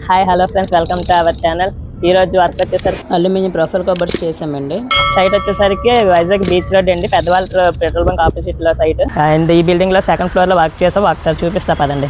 Hi hello friends, welcome to our channel. ఈ రోజు work వచ్చేసరికి అల్యూమినియం ప్రొఫైల్ కవర్స్ చేసామండి. సైట్ వచ్చేసరికి వైజాగ్ బీచ్ రోడ్ అండి, పెద్దవాళ్ళ పెట్రోల్ బంక్ ఆపోజిట్ లో సైట్. అండ్ ఈ బిల్డింగ్ లో సెకండ్ ఫ్లోర్ లో వర్క్ చేసాం. ఒకసారి చూపిస్తా పదండి.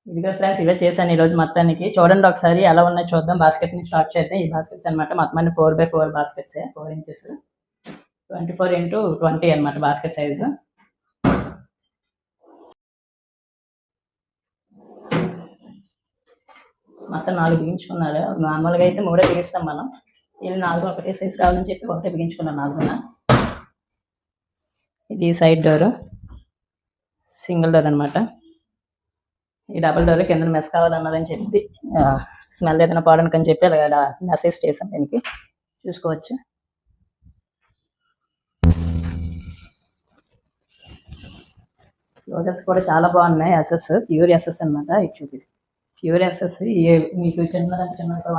ఇదిగో ఫ్రెండ్స్, ఇవే చేశాను ఈ రోజు మొత్తానికి. చూడండి ఒకసారి ఎలా ఉన్నాయి చూద్దాం. బాస్కెట్ నుంచి స్టార్ట్ చేద్దాం. ఈ బాస్కెట్స్ అనమాట మొత్తం 4x4 బాస్కెట్స్, 4 ఇంచెస్ 24x20 అనమాట బాస్కెట్ సైజు. మొత్తం 4 బిగించుకున్నారు. నార్మల్గా అయితే 3 బిగిస్తాం మనం. ఇది 4 ఒకటే సైజ్ కావాలని చెప్పి ఒకటే బిగించుకున్నాను 4. ఇది సైడ్ డోరు, సింగిల్ డోర్ అనమాట. ఈ డబుల్ డోర్ కింద మెస్ కావాలన్నదని చెప్పి స్మెల్ ఏదైనా పోవడానికని చెప్పి అలా మెసేజ్ చేశాను. దీనికి చూసుకోవచ్చు. క్లోజర్స్ కూడా చాలా బాగున్నాయి. ఎస్ఎస్, ప్యూర్ ఎస్ఎస్ అనమాట. ఇది చూపి ప్యూర్ ఎస్ఎస్. మీకు చిన్న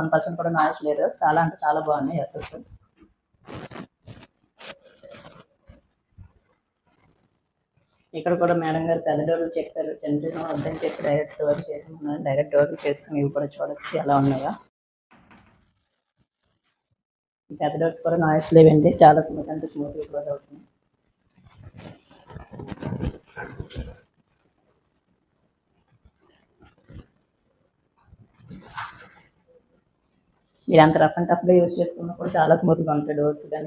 1% కూడా నాయిస్ లేదు. చాలా అంటే చాలా బాగున్నాయి ఎస్ఎస్. ఇక్కడ కూడా మేడం గారు పెద్ద డోర్లు చెప్పారు. చిన్న వద్దని చెప్పి డైరెక్ట్ డోర్ చేసి డైరెక్ట్ డోర్లు చేస్తాం. ఇవి కూడా చూడొచ్చు ఎలా ఉన్నాయో. పెద్ద డోర్స్ కూడా నాయిస్ లేవండి. చాలా స్మూత్ అంటే స్మూత్గా క్లోజ్ అవుతుంది. మీరు అంత రఫ్ అండ్ టఫ్గా యూజ్ చేసుకున్నప్పుడు చాలా స్మూత్గా ఉంటాయి డోర్స్. కానీ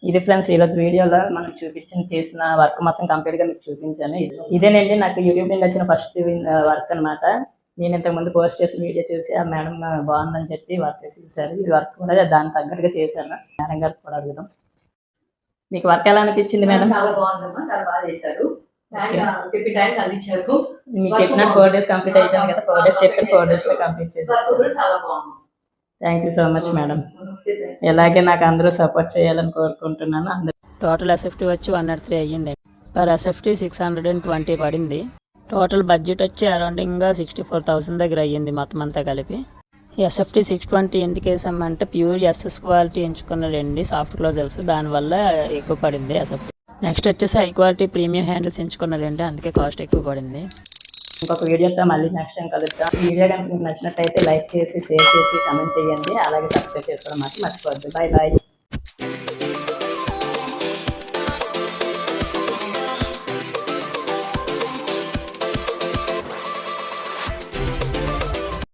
ఇది ఫ్రెండ్స్ ఈరోజు వీడియోలో మనం చేసిన వర్క్ మొత్తం కంప్లీట్గా మీకు చూపించాను. ఇదేనండి నాకు యూట్యూబ్ నుండి వచ్చిన ఫస్ట్ వర్క్ అనమాట. నేను ఇంతకుముందు పోస్ట్ చేసి వీడియో చూసి ఆ మేడం బాగుందని చెప్పి వర్క్ చేశారు. ఈ వర్క్ కూడా దానికి తగ్గట్టుగా చేశాను. మేడం గారికి కూడా అడుగుదాం. మీకు వర్క్ ఎలా అనిపించింది మేడం? చాలా బాగుందమ్మా, చాలా బాగా చేశారు. చెప్పి టైం అందించారు. మీకు చెప్పిన 4 days కంప్లీట్ అయిపోయింది కదా. 4 days చెప్పి 4 days లో కంప్లీట్ చేశారు. చాలా బాగుంది. Thank you so much madam. ఇలాగే నాకు అందరూ సపోర్ట్ చేయాలని కోరుకుంటున్నాను. టోటల్ ఎస్ఎఫ్టీ వచ్చి 103 అయ్యింది. పర్ ఎస్ఎఫ్టీ 620 పడింది. టోటల్ బడ్జెట్ వచ్చి అరౌండింగ్గా 64,000 దగ్గర అయ్యింది మొత్తం అంతా కలిపి. ఎస్ఎఫ్టీ 620 ఎందుకు వేసామంటే ప్యూర్ ఎస్ఎస్ క్వాలిటీ ఎంచుకున్నాడండి, సాఫ్ట్ క్లోజర్స్. దానివల్ల ఎక్కువ పడింది ఎస్ఎఫ్టీ. నెక్స్ట్ వచ్చేసి హై క్వాలిటీ ప్రీమియం హ్యాండిల్స్ ఎంచుకున్నారండి, అందుకే కాస్ట్ ఎక్కువ పడింది. ఇంకొక వీడియోతో మళ్ళీ నెక్స్ట్ టైం కలుద్దాం. ఈ వీడియో కనుక మీకు నచ్చినట్టయితే లైక్ చేసి, షేర్ చేసి, కామెంట్ చేయండి. అలాగే సబ్స్క్రైబ్ చేసుకోవడం మాత్రం మర్చిపోవద్దు. Bye bye.